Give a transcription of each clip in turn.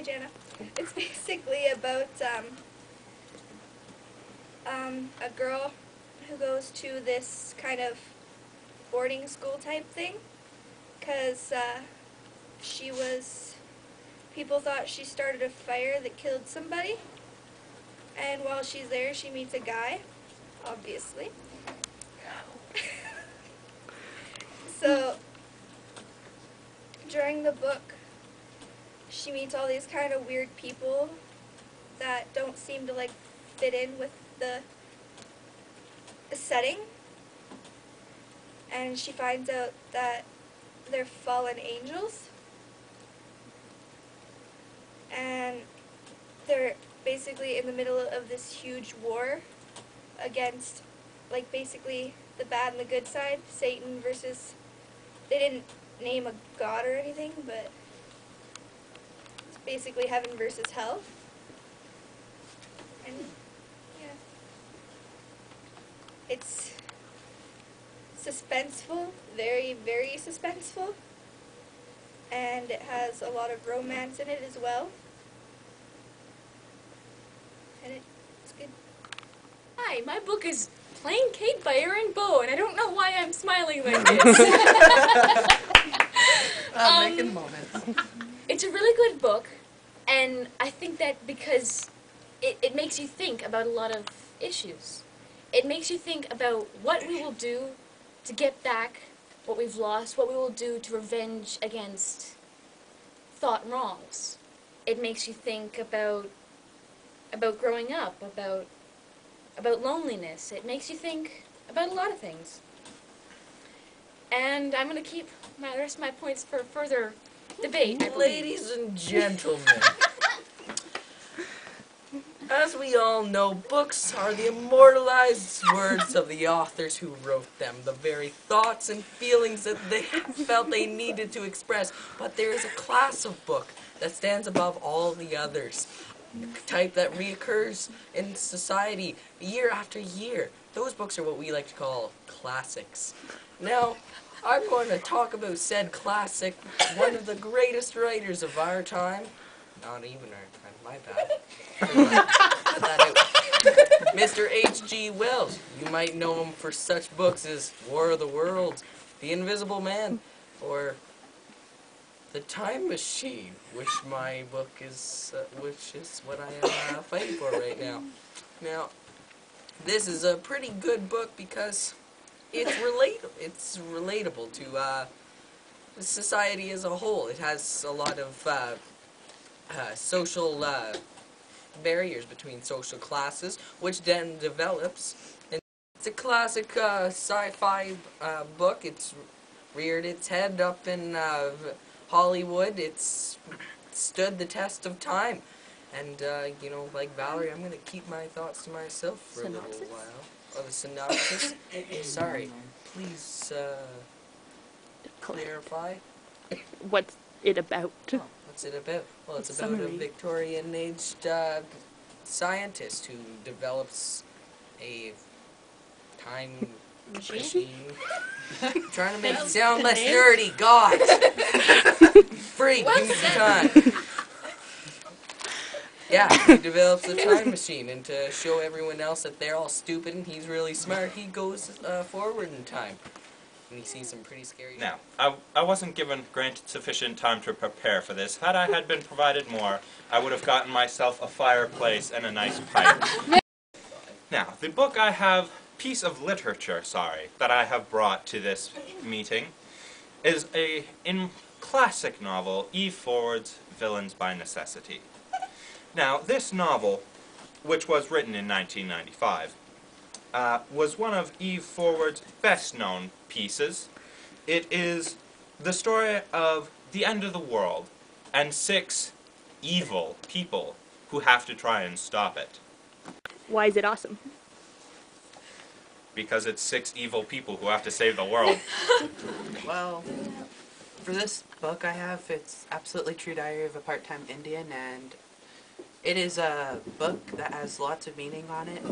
Jana. It's basically about a girl who goes to this kind of boarding school type thing because people thought she started a fire that killed somebody, and while she's there she meets a guy, obviously. So during the book she meets all these kind of weird people that don't seem to like fit in with the setting, and she finds out that they're fallen angels, and they're basically in the middle of this huge war against, like, basically the bad and the good side, Satan versus, they didn't name a god or anything, but it's basically heaven versus hell. And yeah, it's suspenseful, very, very suspenseful, and it has a lot of romance in it as well, and it's good. Hi, my book is Plain Kate by Erin Bow, and I don't know why I'm smiling like this. Making moments. It's a really good book, and I think that because it makes you think about a lot of issues. It makes you think about what we will do to get back what we've lost, what we will do to revenge against thought wrongs. It makes you think about growing up, about loneliness. It makes you think about a lot of things. And I'm going to keep the rest of my points for further debate. Ladies and gentlemen, as we all know, books are the immortalized words of the authors who wrote them, the very thoughts and feelings that they felt they needed to express. But there is a class of book that stands above all the others, a type that reoccurs in society year after year. Those books are what we like to call classics. Now, I'm going to talk about said classic, one of the greatest writers of our time. Not even our time, my bad. Cut that out. Mr. H.G. Wells. You might know him for such books as War of the Worlds, The Invisible Man, or The Time Machine, which my book is, which is what I am fighting for right now. Now, this is a pretty good book because it's relatable to society as a whole. It has a lot of social barriers between social classes, which then develops. And it's a classic sci-fi book. It's reared its head up in Hollywood. It's stood the test of time. And, you know, like Valerie, I'm going to keep my thoughts to myself for a little while. Oh, the synopsis? Sorry. Please, clarify. What's it about? Oh, what's it about? Well, it's about a Victorian-aged scientist who develops a time machine. Trying to make it sound less dirty. God! Freak, give me some time. Yeah, he develops a time machine, and to show everyone else that they're all stupid and he's really smart, he goes forward in time. And he sees some pretty scary shit. Now, I wasn't granted sufficient time to prepare for this. Had I been provided more, I would have gotten myself a fireplace and a nice pipe. Now, the book I have, piece of literature, that I have brought to this meeting is in classic novel, E. Forward's Villains by Necessity. Now, this novel, which was written in 1995, was one of E. Forward's best-known pieces. It is the story of the end of the world and 6 evil people who have to try and stop it. Why is it awesome? Because it's 6 evil people who have to save the world. Well, for this book I have, it's absolutely true diary of a part-time Indian, and it is a book that has lots of meaning on it.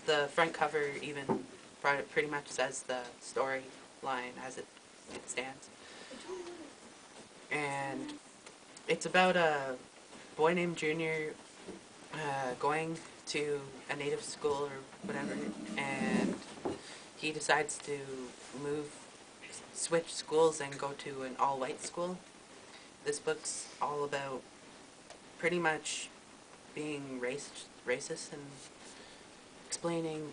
The front cover even pretty much says the storyline as it stands. And It's about a boy named Junior going to a native school or whatever, and he decides to switch schools and go to an all-white school. This book's all about pretty much being racist and explaining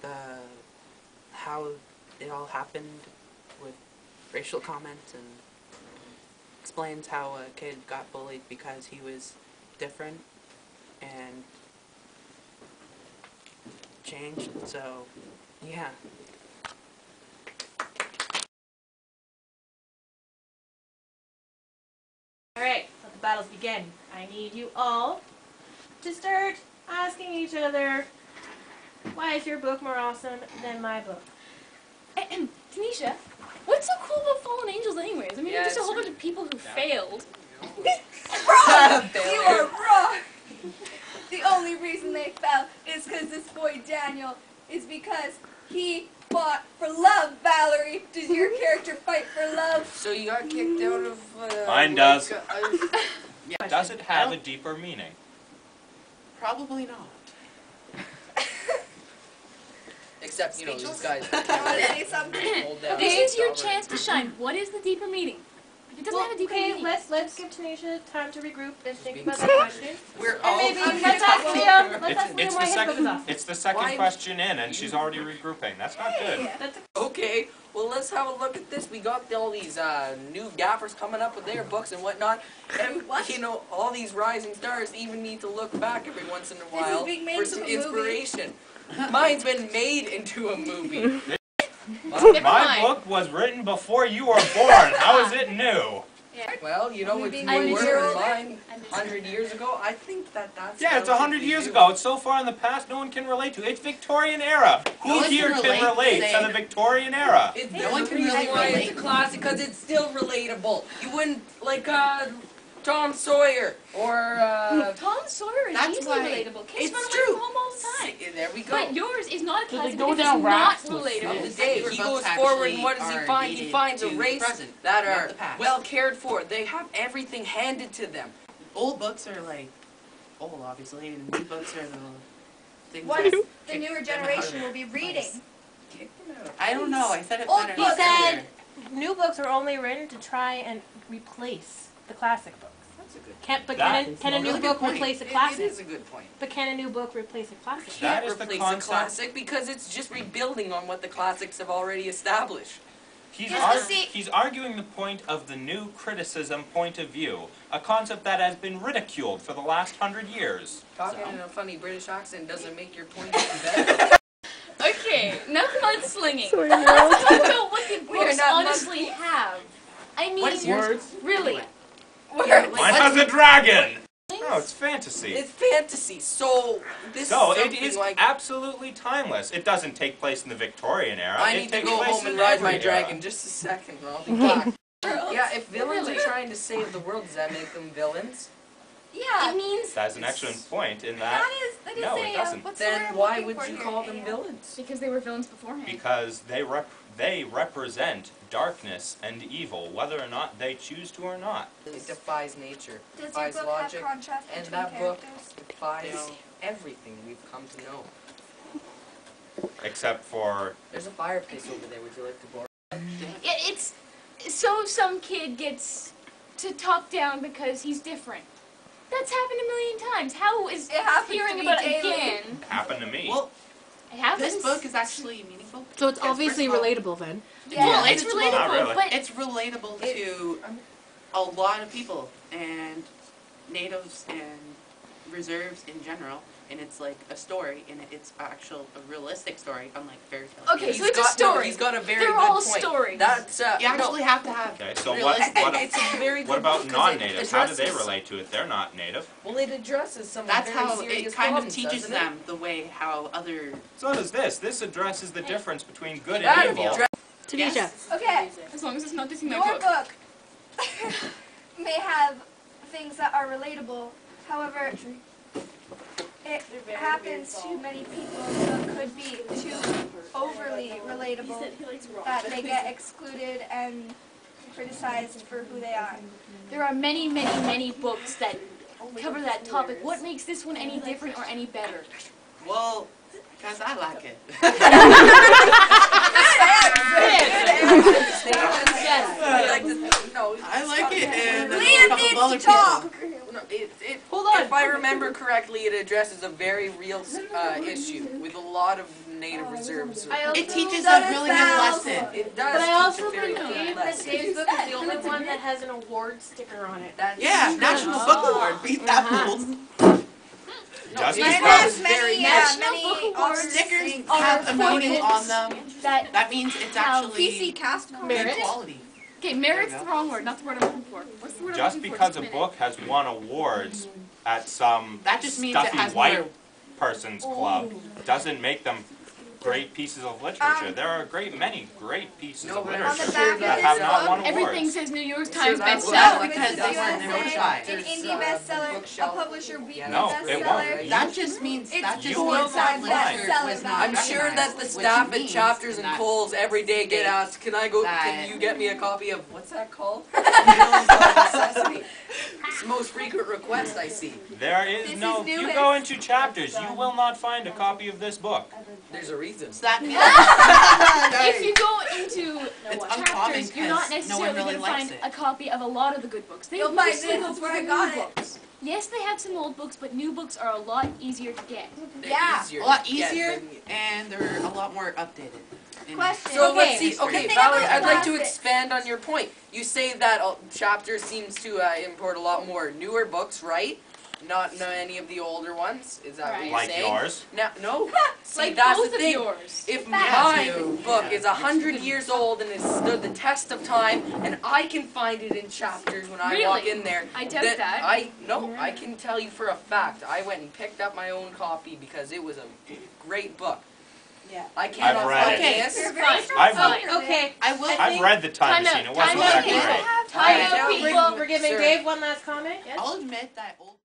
how it all happened with racial comments, and explains how a kid got bullied because he was different and changed. So, yeah. Alright, let the battles begin. I need you all to start asking each other, why is your book more awesome than my book? Tanisha, what's so cool about Fallen Angels anyways? I mean, Yeah, there's just a it's whole bunch of people who failed. You are wrong! The only reason they fell is because this boy Daniel is because he fought for love, Valerie! Does your character fight for love? So you got kicked out of... Mine does. Yeah. Does it have a deeper meaning? Probably not. Except, you know, these guys... Say something. hold down This is your stubborn. chance to shine. What is the deeper meaning? If it doesn't have a deeper Okay, meaning. let's give Tanisha time to regroup and think being about that question. We're And all... maybe let's ask Liam. Let's ask It's Liam why the his book is second. awesome. It's the second Why- question in, and she's already regrouping. That's not good. That's Okay, well let's have a look at this. We got all these new gaffers coming up with their books and whatnot. And, What? you know, all these rising stars even need to look back every once in a is while being made for into some a movie. inspiration. Mine's been made into a movie. Never My mind. book was written before you were born. How is it new? Well, you know, Only it's being newer 1 year than older? mine 100 years ago. I think that's Yeah, it's 100 relatively years new. ago. It's so far in the past, no one can relate to it. It's Victorian era. No Who one here can can relate relate to to the Victorian era? It's No one the can reason really why relate. it's a classic, because it's still relatable. You wouldn't, like, Tom Sawyer, or, Tom Sawyer is That's easily why- relatable. Kids it's run away true. from home all the time. There we go. But yours is not a they classic go because down it's not rafts with Of relatable. the day, Your he books goes forward, and actually what does he are find? He dated finds a to the race present, that not are the past. well cared for. They have everything handed to them. Old books are like old, obviously, and new books are the things What that the kick newer them out generation of will be reading? Kick them out. I don't know. I said it Old better. books. He earlier. said new books are only written to try and replace the classic books. That's a good. Can a new really good book point. replace a It classic? is a good point. But can a new book replace a classic? That Can't is the replace a concept. classic because it's just rebuilding on what the classics have already established. He's arguing the point of the new criticism point of view, a concept that has been ridiculed for the last 100 years. Talking in a funny British accent doesn't make your point any better. Okay, enough mudslinging. Sorry, Let's Mel. talk about what the We are books not honestly have. I mean, What is yours? really. Yeah, Mine has a dragon! No, it's fantasy. it's fantasy, so this So is it something is like absolutely timeless. It doesn't take place in the Victorian era. I It need to takes go place home and in ride every my era. dragon just a second and I'll be back. Yeah, if villains are trying to save the world, does that make them villains? Yeah, It means That's an excellent point in that that is no, a, it doesn't. what's the word Then I'm why looking would for you here? call them villains? because they were villains beforehand. because they represent darkness and evil, whether or not they choose to or not. It defies nature, Does your defies book logic, have contrast and between that book characters? defies everything we've come to know. Except for There's a fireplace over there. Would you like to borrow? Yeah, it's so some kid gets to talk down because he's different. That's happened a million times. How is It happens hearing to me about it daily. again? happened to me. Well, It happens. this book is actually meaningful. So it's Because obviously first of all, relatable then. Yeah. Well, it's It's relatable, not really. but It's relatable to a lot of people and natives and reserves in general, and it's like a story, and it's a realistic story, unlike fairy tales. Okay, so it's a story. He's got a very They're good all point. stories. That's You actually have to have Okay, so realistic. it's a very good what about book 'cause it non-natives? How do they addresses- relate to it? They're not native. Well, it addresses some That's very how serious it kind of problems, teaches doesn't it? them the way how other. So does this. This addresses the difference between good That and evil. address- Tanisha. Yes. Okay, as long as it's not dissing my your book. book may have things that are relatable. However, it happens to many people, so it could be too overly relatable that they get excluded and or decised for who they are. There are many, many, many books that cover that topic. What makes this one any different or any better? Well, because I like it. I like it, and there's a couple other people. Hold on. If I remember correctly, it addresses a very real issue with a lot of native reserves. It teaches a really good lesson. It does. But I teach also a very good believe that lesson. Dave's book is the only one that has an award sticker on it. Yeah, National Book Award. Beat that fool. Just It because has many, National many Book Awards Stickers are have a meaning on them. That That means it's actually cast good quality. Okay, merit's the wrong word, not the word I'm looking for. What's the word I'm just looking for? because Just a minute. book has won awards at some That just means it stuffy has white more. person's club doesn't make them great pieces of literature. There are a great many great pieces of but I'm literature sure that this have not won Everything awards. says New York Sure, Times that's bestseller. what- because they weren't USA, notified. an indie bestseller, a publisher weekly No, it bestseller. won't. That just means It's that just you will means that not literature find was that not I'm sure that the recognized, staff which at means Chapters and that Coles every day get asked, "Can I go? that- Can you get me a copy of what's that called?" Middles of Necessity. It's the most frequent request I see. There is This no. is You newest. go into Chapters, you will not find a copy of this book. There's a reason. So that means If you go into uncommon chapters, you're not 'cause no necessarily one really going to likes find it. a copy of a lot of the good books. They You'll find mostly this, go that's for where the I new got it. books. Yes, they have some old books, but new books are a lot easier to get. They're Yeah. easier a lot to get easier than- and they're a lot more updated. in Question. So history. let's see. Okay, The thing Valerie, about I'd like to classics- expand on your point. You say that Chapter seems to import a lot more newer books, right? Not any of the older ones. Is that what Right. you're Like saying? yours. No. See, Like that's both the of thing. yours. If Yeah, my too. book Yeah. is 100 years old and has stood the test of time, and I can find it in Chapters when I walk Really? in there, I doubt then that. I can tell you for a fact. I went and picked up my own copy because it was a great book. Yeah. I cannot I've read find it. this. You're Fine. very I've- confident. Okay. I will I've think, read the Time Time out, Machine. It wasn't time out, that people. great. Time Alright, out, now people. We're giving Sir. Dave one last comment. Yes. I'll admit that old